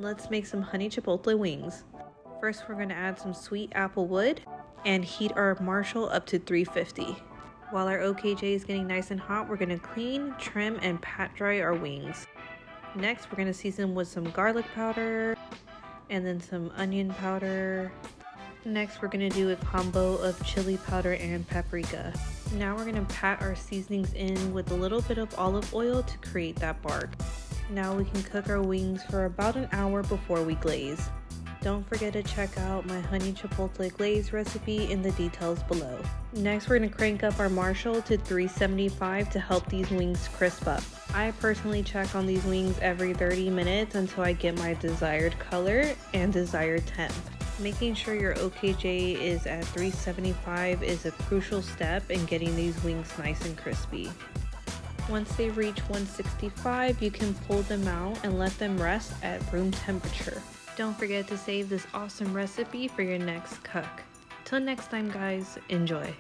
Let's make some honey chipotle wings. First, we're going to add some sweet apple wood and heat our Marshall up to 350. While our OKJ is getting nice and hot, we're going to clean, trim, and pat dry our wings. Next, we're going to season with some garlic powder and then some onion powder. Next, we're going to do a combo of chili powder and paprika. Now we're going to pat our seasonings in with a little bit of olive oil to create that bark. Now we can cook our wings for about an hour before we glaze. Don't forget to check out my honey chipotle glaze recipe in the details below. Next, we're going to crank up our Marshall to 375 to help these wings crisp up. I personally check on these wings every 30 minutes until I get my desired color and desired temp. Making sure your OKJ is at 375 is a crucial step in getting these wings nice and crispy. Once they reach 165, you can pull them out and let them rest at room temperature. Don't forget to save this awesome recipe for your next cook. Till next time guys, enjoy!